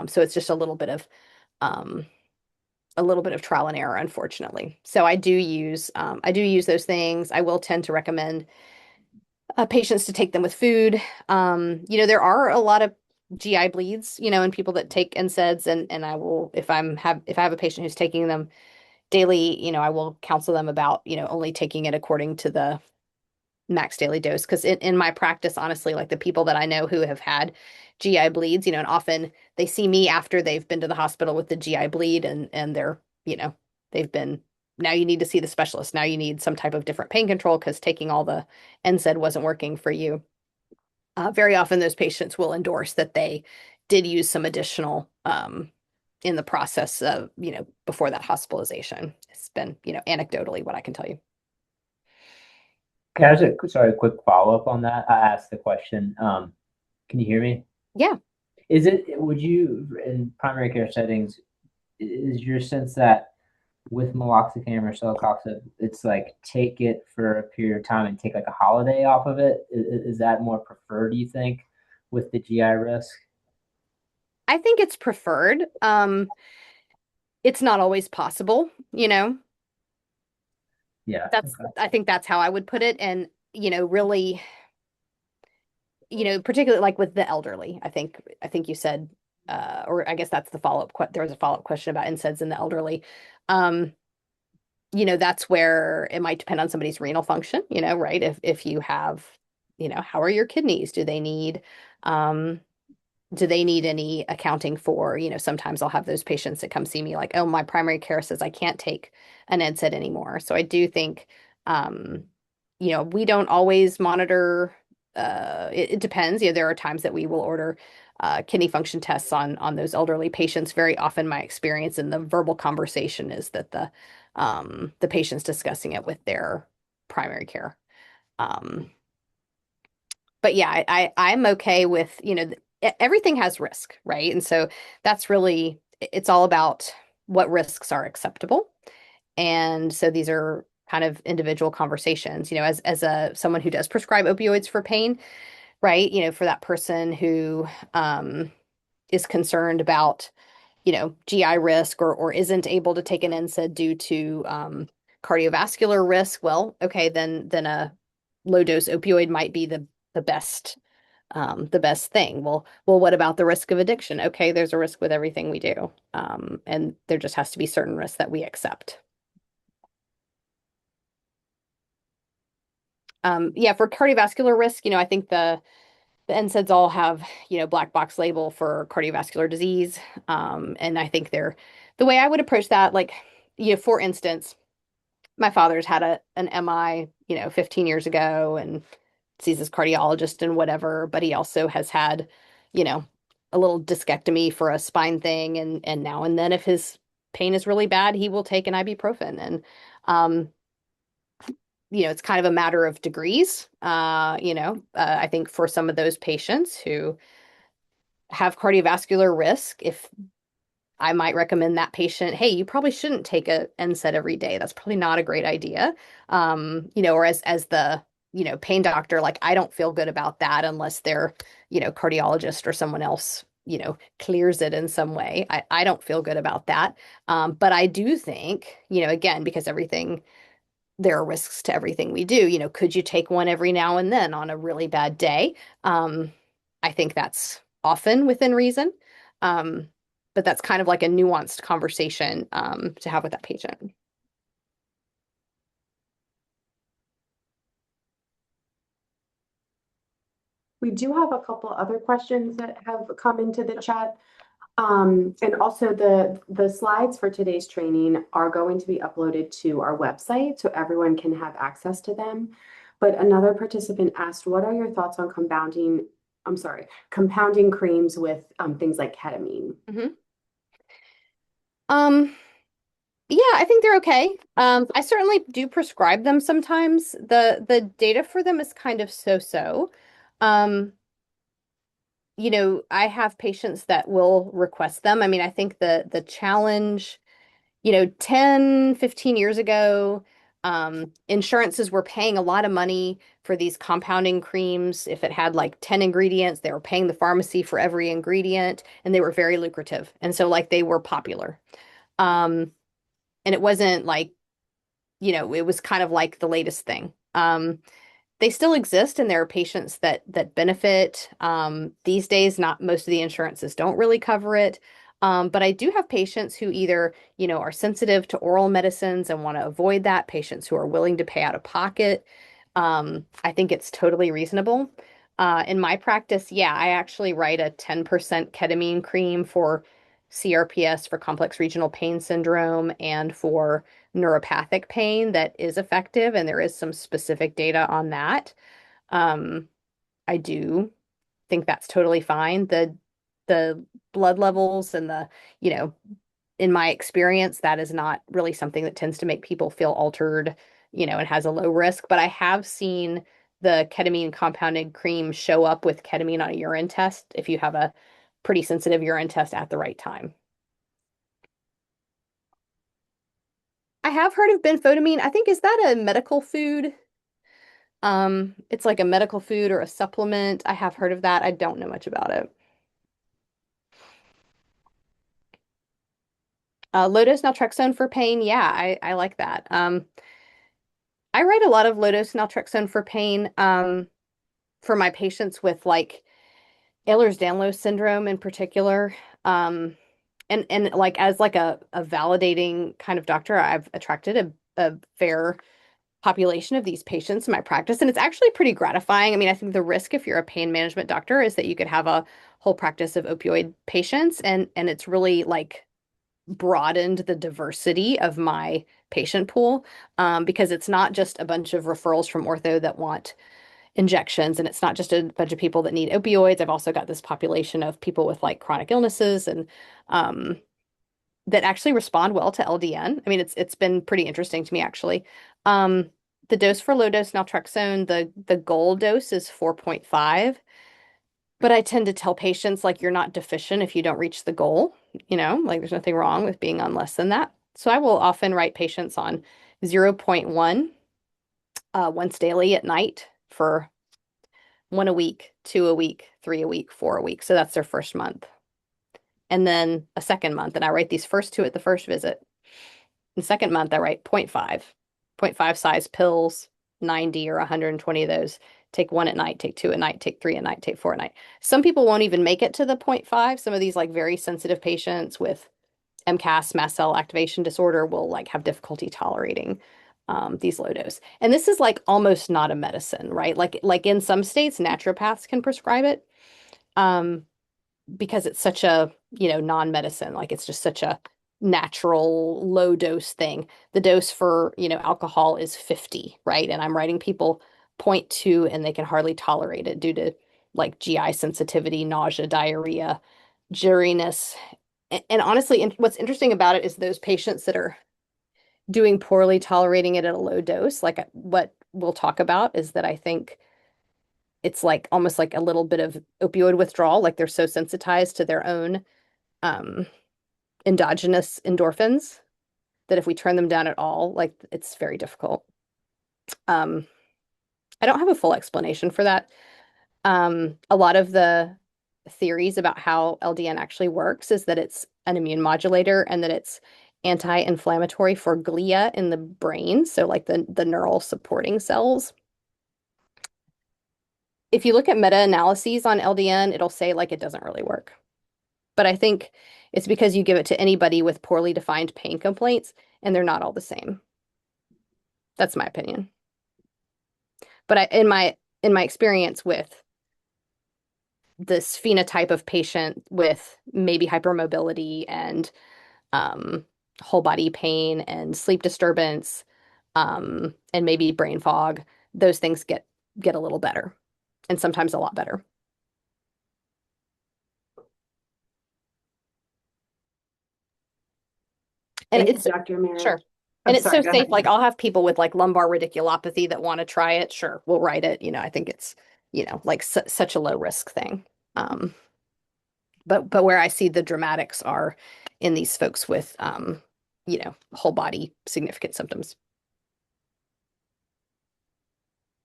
So it's just um, a little bit of trial and error, unfortunately. So I do use those things. I will tend to recommend patients to take them with food. There are a lot of GI bleeds, in people that take NSAIDs, and I will if I have a patient who's taking them daily, I will counsel them about, only taking it according to the max daily dose. Because in my practice, honestly, like the people that I know who have had GI bleeds, and often they see me after they've been to the hospital with the GI bleed and they're, they've been, now you need to see the specialist. Now you need some type of different pain control because taking all the NSAID wasn't working for you. Very often those patients will endorse that they did use some additional in the process of, before that hospitalization. It's been, anecdotally what I can tell you. Can I sorry, a quick follow-up on that? I asked the question. Can you hear me? Yeah. Would you, in primary care settings, is your sense that with meloxicam or celecoxib, it's like take it for a period of time and take like a holiday off of it? Is that more preferred, do you think, with the GI risk? I think it's preferred. It's not always possible, Yeah. Okay. I think that's how I would put it. And, really, particularly like with the elderly, I think you said, or I guess that's the follow-up. There was a follow-up question about NSAIDs in the elderly. Um, that's where it might depend on somebody's renal function, right? If you have, how are your kidneys? Um, do they need any accounting for, sometimes I'll have those patients that come see me like, oh, my primary care says I can't take an NSAID anymore. So I do think, um, we don't always monitor, it depends. There are times that we will order kidney function tests on those elderly patients. Very often my experience in the verbal conversation is that the patient's discussing it with their primary care. Um, but yeah, I'm okay with, everything has risk, right? And so that's really, it's all about what risks are acceptable. And so these are kind of individual conversations, as a someone who does prescribe opioids for pain, right? For that person who is concerned about, GI risk or isn't able to take an NSAID due to cardiovascular risk, well, okay, then a low dose opioid might be the best thing. Well, what about the risk of addiction? Okay, there's a risk with everything we do. And there just has to be certain risks that we accept. Yeah, for cardiovascular risk, I think the NSAIDs all have, black box label for cardiovascular disease. And I think the way I would approach that, like, for instance, my father's had an MI, 15 years ago and sees his cardiologist and whatever, but he also has had, you know, a little discectomy for a spine thing. And now and then if his pain is really bad, he will take an ibuprofen. And, um, it's kind of a matter of degrees. I think for some of those patients who have cardiovascular risk, if I might recommend that patient, hey, you probably shouldn't take a NSAID every day. That's probably not a great idea. Or as the, pain doctor, like I don't feel good about that unless their, cardiologist or someone else, clears it in some way. I don't feel good about that. But I do think, again, because there are risks to everything we do. Could you take one every now and then on a really bad day? I think that's often within reason. Um, but that's kind of like a nuanced conversation to have with that patient. We do have a couple other questions that have come into the chat. And also the slides for today's training are going to be uploaded to our website so everyone can have access to them. But another participant asked, what are your thoughts on compounding creams with things like ketamine? Mm-hmm. Yeah, I think they're okay. I certainly do prescribe them sometimes. The data for them is kind of so-so. Um, I have patients that will request them. I mean, I think the challenge, 10, 15 years ago, insurances were paying a lot of money for these compounding creams. If it had like 10 ingredients, they were paying the pharmacy for every ingredient, and they were very lucrative. And so like they were popular. Um, and it wasn't like, it was kind of like the latest thing. They still exist and there are patients that benefit. These days, not most of the insurances don't really cover it. But I do have patients who either, are sensitive to oral medicines and want to avoid that, patients who are willing to pay out of pocket. I think it's totally reasonable. In my practice, yeah, I actually write a 10% ketamine cream for CRPS, for complex regional pain syndrome, and for neuropathic pain that is effective, and there is some specific data on that. Um, I do think that's totally fine. The blood levels and you know, in my experience, that is not really something that tends to make people feel altered, and has a low risk. But I have seen the ketamine compounded cream show up with ketamine on a urine test if you have a pretty sensitive urine test at the right time. I have heard of benfotiamine. I think, is that a medical food? It's like a medical food or a supplement. I have heard of that. I don't know much about it. Low-dose naltrexone for pain. Yeah, I like that. I write a lot of low-dose naltrexone for pain for my patients with like Ehlers-Danlos syndrome in particular. And like as like a validating kind of doctor, I've attracted a fair population of these patients in my practice, and it's actually pretty gratifying. I mean, I think the risk if you're a pain management doctor is that you could have a whole practice of opioid patients, and it's really like broadened the diversity of my patient pool, because it's not just a bunch of referrals from ortho that want injections, and it's not just a bunch of people that need opioids. I've also got this population of people with like chronic illnesses and um, that actually respond well to LDN. I mean, it's been pretty interesting to me actually. Um, the dose for low dose naltrexone, the goal dose is 4.5. But I tend to tell patients like you're not deficient if you don't reach the goal, like there's nothing wrong with being on less than that. So I will often write patients on 0.1 once daily at night for 1 a week, 2 a week, 3 a week, 4 a week. So that's their first month. And then a second month, and I write these first two at the first visit. The second month, I write 0.5, 0.5 size pills, 90 or 120 of those. Take 1 at night, take 2 at night, take 3 at night, take 4 at night. Some people won't even make it to the 0.5. Some of these like very sensitive patients with MCAS, mast cell activation disorder, will like have difficulty tolerating these low dose. And this is like almost not a medicine, right? Like in some states, naturopaths can prescribe it because it's such a, non-medicine. Like it's just such a natural low dose thing. The dose for, alcohol is 50, right? And I'm writing people 0.2 and they can hardly tolerate it due to like GI sensitivity, nausea, diarrhea, jitteriness. And honestly, what's interesting about it is those patients that are doing poorly tolerating it at a low dose, like what we'll talk about is that I think it's like almost like a little bit of opioid withdrawal, like they're so sensitized to their own um, endogenous endorphins that if we turn them down at all, like it's very difficult. Um, I don't have a full explanation for that. A lot of the theories about how LDN actually works is that it's an immune modulator and that it's anti-inflammatory for glia in the brain, so like the neural supporting cells. If you look at meta-analyses on LDN, it'll say like it doesn't really work. But I think it's because you give it to anybody with poorly defined pain complaints and they're not all the same. That's my opinion. But in my experience with this phenotype of patient with maybe hypermobility and um, whole body pain and sleep disturbance, and maybe brain fog, those things get a little better, and sometimes a lot better. And Thank it's you, Dr. Merritt. sure. I'm And it's sorry, so go safe. ahead. Like I'll have people with like lumbar radiculopathy that want to try it. Sure, we'll write it. I think it's, like such a low risk thing. Um, but where I see the dramatics are in these folks with whole body significant symptoms.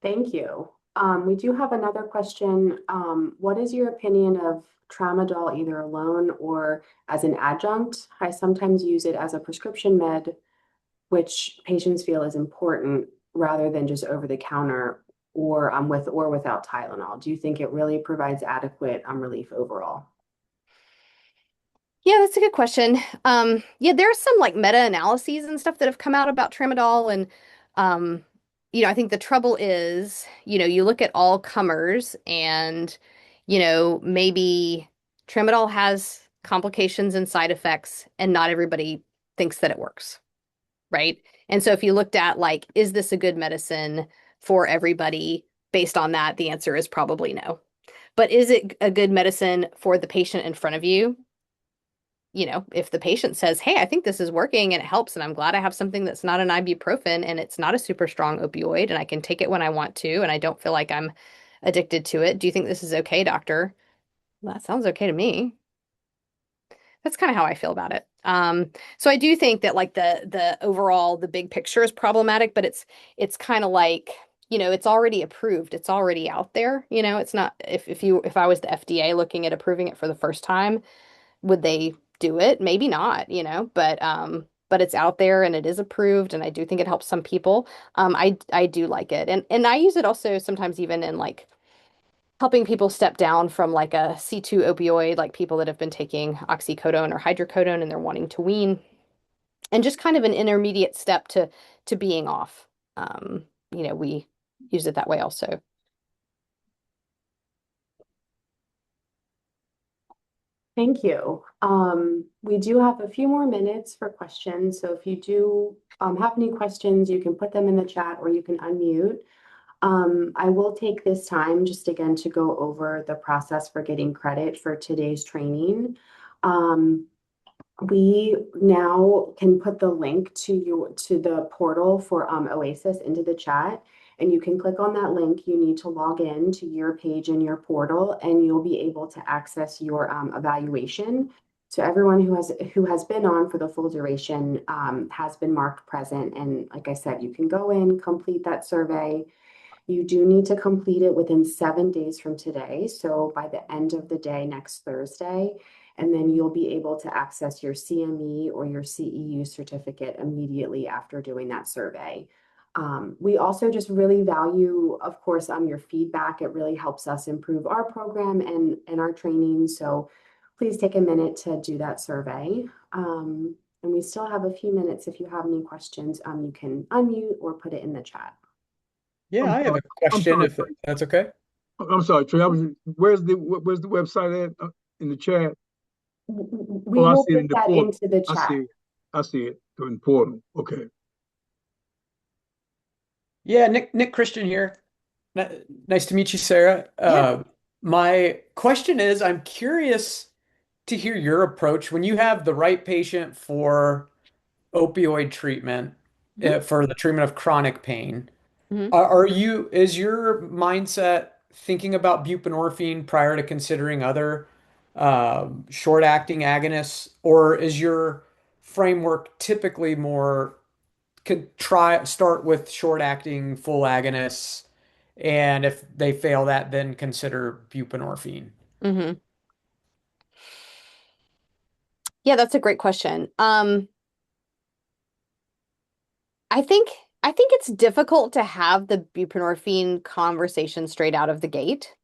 Thank you. We do have another question. What is your opinion of tramadol either alone or as an adjunct? I sometimes use it as a prescription med, which patients feel is important rather than just over the counter or with or without Tylenol. Do you think it really provides adequate relief overall? Yeah, that's a good question. Yeah, there's some like meta-analyses and stuff that have come out about tramadol, and um, I think the trouble is, you look at all comers, and maybe tramadol has complications and side effects, and not everybody thinks that it works, right? And so if you looked at like, is this a good medicine for everybody? Based on that, the answer is probably no. But is it a good medicine for the patient in front of you? If the patient says, hey, I think this is working and it helps, and I'm glad I have something that's not an ibuprofen and it's not a super strong opioid and I can take it when I want to and I don't feel like I'm addicted to it. Do you think this is okay, doctor? Well, that sounds okay to me. That's kind of how I feel about it. So I do think that like the overall, the big picture is problematic, but it's kind of like, it's already approved. It's already out there. It's not if I was the FDA looking at approving it for the first time, would they do it? Maybe not, but it's out there and it is approved and I do think it helps some people. I do like it. And I use it also sometimes even in like helping people step down from like a C2 opioid, like people that have been taking oxycodone or hydrocodone and they're wanting to wean, and just kind of an intermediate step to being off. We use it that way also. Thank you. We do have a few more minutes for questions. So if you do have any questions, you can put them in the chat or you can unmute. I will take this time just again to go over the process for getting credit for today's training. We now can put the link to the portal for Oasis into the chat, and you can click on that link. You need to log in to your page in your portal, and you'll be able to access your evaluation. So everyone who has been on for the full duration has been marked present. And like I said, you can go in, complete that survey. You do need to complete it within 7 days from today. So by the end of the day next Thursday, and then you'll be able to access your CME or your CEU certificate immediately after doing that survey. We also just really value, of course, your feedback. It really helps us improve our program and our training. So please take a minute to do that survey. And we still have a few minutes. If you have any questions, you can unmute or put it in the chat. Yeah, I'm I have a sorry. I'm question sorry. if that's okay. I'm sorry, Trey. Where's the website at in the chat? We Oh, I will see it in put the that portal. into the I chat. see it. I see it in the portal. Okay. Yeah, Nick Christian here. Nice to meet you, Sarah. Yeah. My question is, I'm curious to hear your approach when you have the right patient for opioid treatment, for the treatment of chronic pain. Mhm. Is your mindset thinking about buprenorphine prior to considering other short-acting agonists, or is your framework typically more start with short-acting full agonists, and if they fail that, then consider buprenorphine? Mhm. Yeah, that's a great question. I think I think it's difficult to have the buprenorphine conversation straight out of the gate.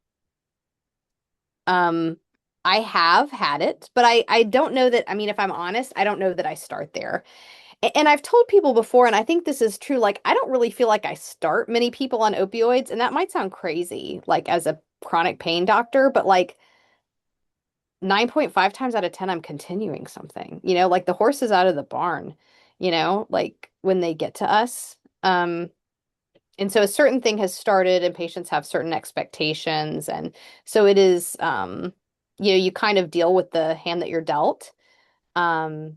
Um, I have had it, but I don't know that, I mean, if I'm honest, I don't know that I start there. And I've told people before, and I think this is true, like I don't really feel like I start many people on opioids, and that might sound crazy, like as a chronic pain doctor, but like 9.5 times out of 10, I'm continuing something, like the horse is out of the barn, like when they get to us. And so a certain thing has started and patients have certain expectations. And so it is, you kind of deal with the hand that you're dealt. Um,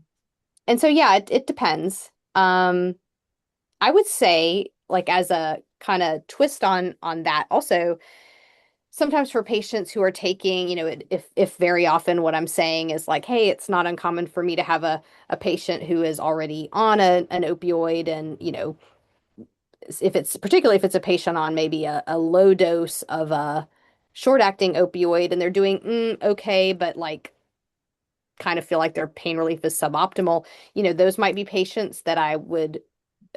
and so, yeah, it depends. I would say like as a kind of twist on that also, sometimes for patients who are taking, if very often what I'm saying is like, hey, it's not uncommon for me to have a patient who is already on an opioid, and, particularly if it's a patient on maybe a low dose of a short-acting opioid and they're doing okay, but like kind of feel like their pain relief is suboptimal, those might be patients that I would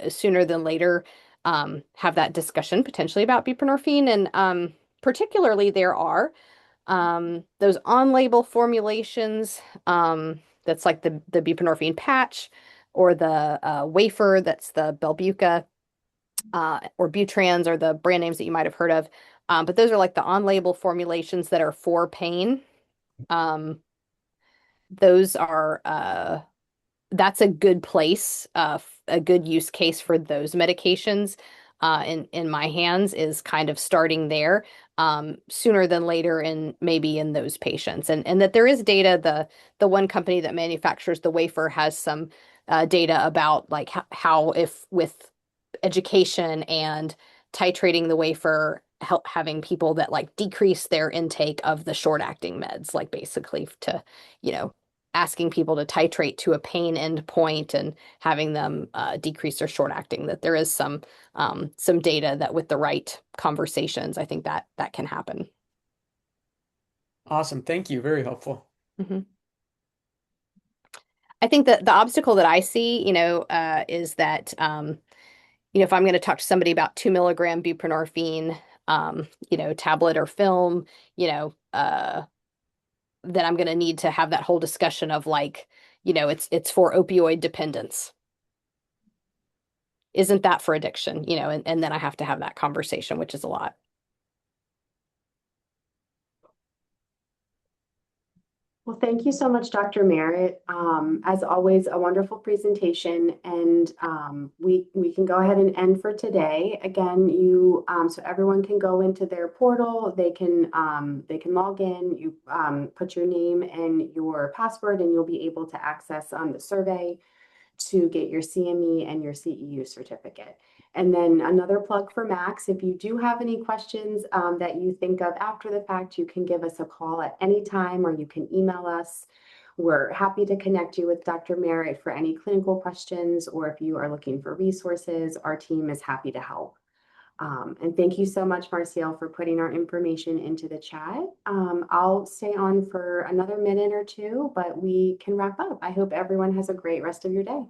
sooner than later have that discussion potentially about buprenorphine. And particularly there are those on-label formulations, that's like the buprenorphine patch, or the wafer, that's the Belbuca, or Butrans, or the brand names that you might have heard of. But those are like the on-label formulations that are for pain. Um, those are that's a good place, a good use case for those medications. In my hands is kind of starting there, sooner than later, in maybe in those patients, and that there is data. The one company that manufactures the wafer has some data about like how if with education and titrating the wafer, help having people that like decrease their intake of the short acting meds, like basically to, you know, asking people to titrate to a pain end point and having them decrease their short acting, that there is some data that with the right conversations, I think that can happen. Awesome. Thank you. Very helpful. Mm-hmm. I think that the obstacle that I see, is that, if I'm going to talk to somebody about 2 milligram buprenorphine, tablet or film, then I'm going to need to have that whole discussion of like, it's for opioid dependence. Isn't that for addiction? And then I have to have that conversation, which is a lot. Well, thank you so much, Dr. Merritt. As always, a wonderful presentation, and we can go ahead and end for today. Again, so everyone can go into their portal. They can log in. You put your name and your password, and you'll be able to access the survey to get your CME and your CEU certificate. And then another plug for Max, if you do have any questions that you think of after the fact, you can give us a call at any time, or you can email us. We're happy to connect you with Dr. Merritt for any clinical questions, or if you are looking for resources, our team is happy to help. And thank you so much, Marcial, for putting our information into the chat. I'll stay on for another minute or two, but we can wrap up. I hope everyone has a great rest of your day.